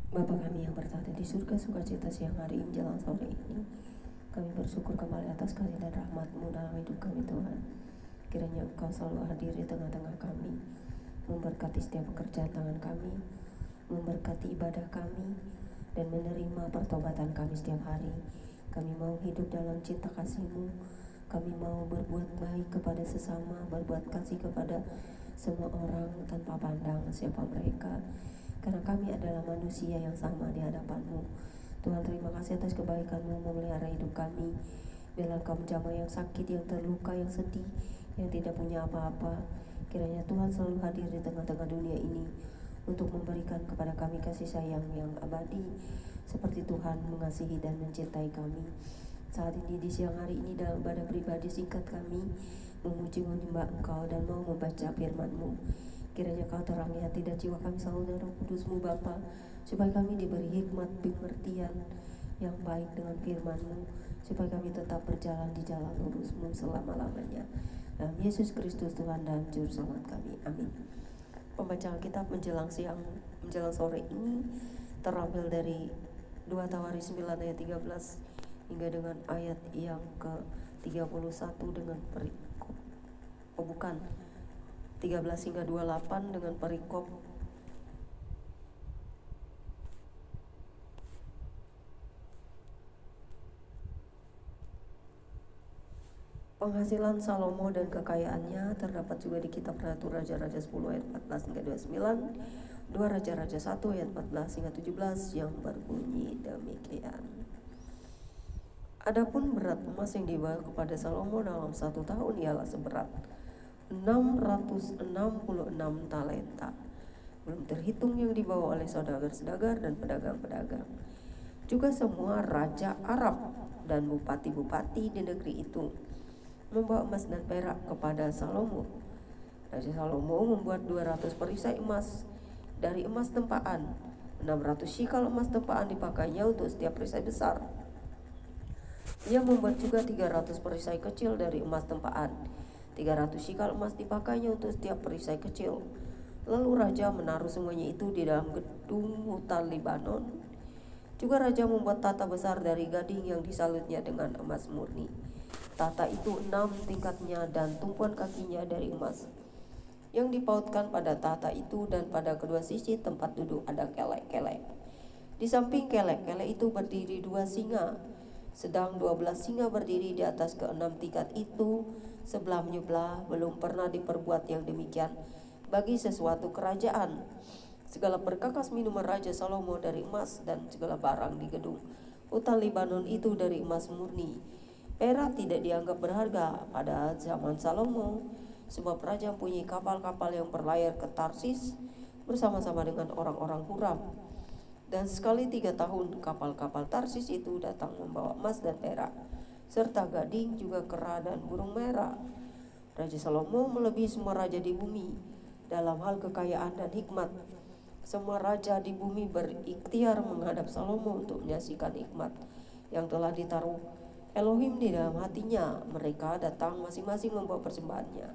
Bapa kami yang bertata di surga, sukacita siang hari menjelang sore ini. Kami bersyukur kembali atas kasih dan rahmat-Mu dalam hidup kami Tuhan. Kiranya Engkau selalu hadir di tengah-tengah kami, memberkati setiap pekerjaan tangan kami, memberkati ibadah kami, dan menerima pertobatan kami setiap hari. Kami mau hidup dalam cinta kasih-Mu. Kami mau berbuat baik kepada sesama, berbuat kasih kepada semua orang tanpa pandang siapa mereka. Karena kami adalah manusia yang sama di hadapan-Mu. Tuhan, terima kasih atas kebaikan-Mu memelihara hidup kami. Bila Engkau menjamah yang sakit, yang terluka, yang sedih, yang tidak punya apa-apa, kiranya Tuhan selalu hadir di tengah-tengah dunia ini untuk memberikan kepada kami kasih sayang yang abadi, seperti Tuhan mengasihi dan mencintai kami. Saat ini di siang hari ini dalam ibadah pribadi singkat kami memuji menyembah Engkau dan mau membaca firman-Mu. Kiranya Kau terangi hati dan jiwa kami selalu dengan Roh Kudus-Mu Bapa, supaya kami diberi hikmat pengertian yang baik dengan firman-Mu, supaya kami tetap berjalan di jalan lurus-Mu selama-lamanya. Dalam Yesus Kristus Tuhan dan Juru Selamat kami. Amin. Pembacaan kitab menjelang sore ini terambil dari 2 Tawaris 9 ayat 13 hingga dengan ayat yang ke-31 dengan perikop 13 hingga 28 dengan perikop penghasilan Salomo dan kekayaannya. Terdapat juga di kitab Ratu Raja-Raja 10 ayat 14 hingga 29, 2 Raja-Raja 1 ayat 14 hingga 17 yang berbunyi demikian. Adapun berat emas yang dibawa kepada Salomo dalam 1 tahun ialah seberat 666 talenta, belum terhitung yang dibawa oleh saudagar-saudagar dan pedagang-pedagang. Juga semua raja Arab dan bupati-bupati di negeri itu membawa emas dan perak kepada Salomo. Raja Salomo membuat 200 perisai emas dari emas tempaan. 600 shikal emas tempaan dipakainya untuk setiap perisai besar. Ia membuat juga 300 perisai kecil dari emas tempaan. 300 shikal emas dipakainya untuk setiap perisai kecil. Lalu raja menaruh semuanya itu di dalam gedung hutan Libanon. Juga raja membuat tata besar dari gading yang disalutnya dengan emas murni. Tata itu 6 tingkatnya dan tumpuan kakinya dari emas. Yang dipautkan pada tata itu dan pada kedua sisi tempat duduk ada kelek-kelek. Di samping kelek-kelek itu berdiri 2 singa, sedang 12 singa berdiri di atas ke-6 tingkat itu sebelah menyebelah. Belum pernah diperbuat yang demikian bagi sesuatu kerajaan. Segala perkakas minuman Raja Salomo dari emas, dan segala barang di gedung hutan Libanon itu dari emas murni. Perak tidak dianggap berharga pada zaman Salomo, sebab raja mempunyai kapal-kapal yang berlayar ke Tarsis bersama-sama dengan orang-orang Huram. Dan sekali 3 tahun kapal-kapal Tarsis itu datang membawa emas dan perak, serta gading, juga kera dan burung merah. Raja Salomo melebihi semua raja di bumi dalam hal kekayaan dan hikmat. Semua raja di bumi berikhtiar menghadap Salomo untuk menyaksikan hikmat yang telah ditaruh Elohim di dalam hatinya. Mereka datang masing-masing membawa persembahannya,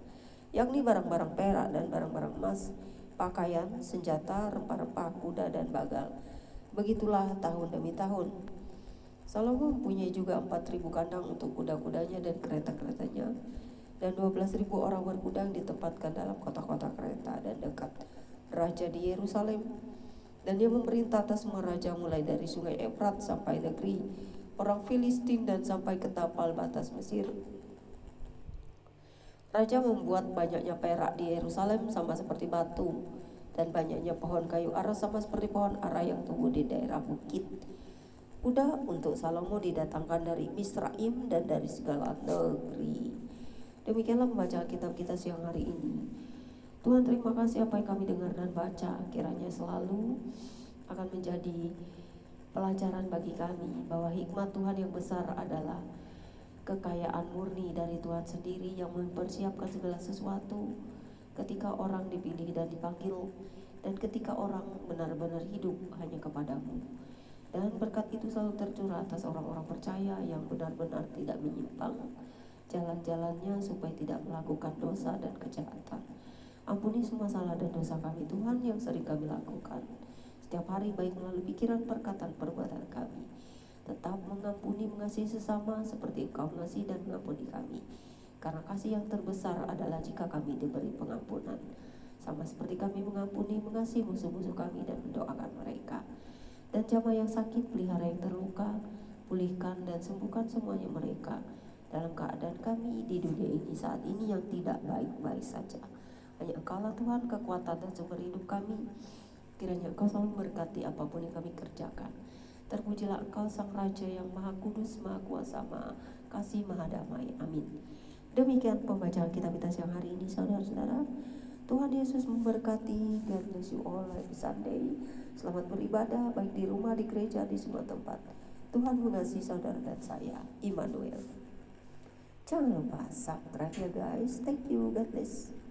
yakni barang-barang perak dan barang-barang emas, pakaian, senjata, rempah-rempah, kuda dan bagal. Begitulah tahun demi tahun. Salomo mempunyai juga 4.000 kandang untuk kuda-kudanya dan kereta-keretanya, dan 12.000 orang berkuda yang ditempatkan dalam kota-kota kereta dan dekat raja di Yerusalem. Dan dia memerintah atas semua raja mulai dari sungai Efrat sampai negeri orang Filistin dan sampai ke tapal batas Mesir. Raja membuat banyaknya perak di Yerusalem sama seperti batu, dan banyaknya pohon kayu ara sama seperti pohon ara yang tumbuh di daerah bukit. Kuda untuk Salomo didatangkan dari Misraim dan dari segala negeri. Demikianlah pembacaan kitab kita siang hari ini. Tuhan, terima kasih apa yang kami dengar dan baca, kiranya selalu akan menjadi pelajaran bagi kami bahwa hikmat Tuhan yang besar adalah kekayaan murni dari Tuhan sendiri yang mempersiapkan segala sesuatu ketika orang dipilih dan dipanggil, dan ketika orang benar-benar hidup hanya kepadamu. Dan berkat itu selalu tercurah atas orang-orang percaya yang benar-benar tidak menyimpang jalan-jalannya, supaya tidak melakukan dosa dan kejahatan. Ampuni semua salah dan dosa kami Tuhan yang sering kami lakukan. setiap hari, baik melalui pikiran, perkataan, perbuatan kami. Tetap mengampuni, mengasihi sesama seperti Engkau mengasihi dan mengampuni kami. Karena kasih yang terbesar adalah jika kami diberi pengampunan, sama seperti kami mengampuni, mengasihi musuh-musuh kami dan mendoakan mereka. Dan jamaah yang sakit, pelihara yang terluka, pulihkan dan sembuhkan semuanya mereka. Dalam keadaan kami di dunia ini saat ini yang tidak baik-baik saja, hanya Engkaulah Tuhan, kekuatan dan sumber hidup kami. Kiranya Engkau selalu memberkati apapun yang kami kerjakan. Terpujilah Engkau Sang Raja yang Maha Kudus, Maha Kuasa, Maha Kasih, Maha Damai. Amin. Demikian pembacaan kitab kita siang hari ini, saudara-saudara. Tuhan Yesus memberkati. God bless you all. Happy Sunday. Selamat beribadah baik di rumah, di gereja, di semua tempat. Tuhan mengasihi saudara dan saya, Immanuel. Jangan lupa subscribe ya guys. Thank you. God bless.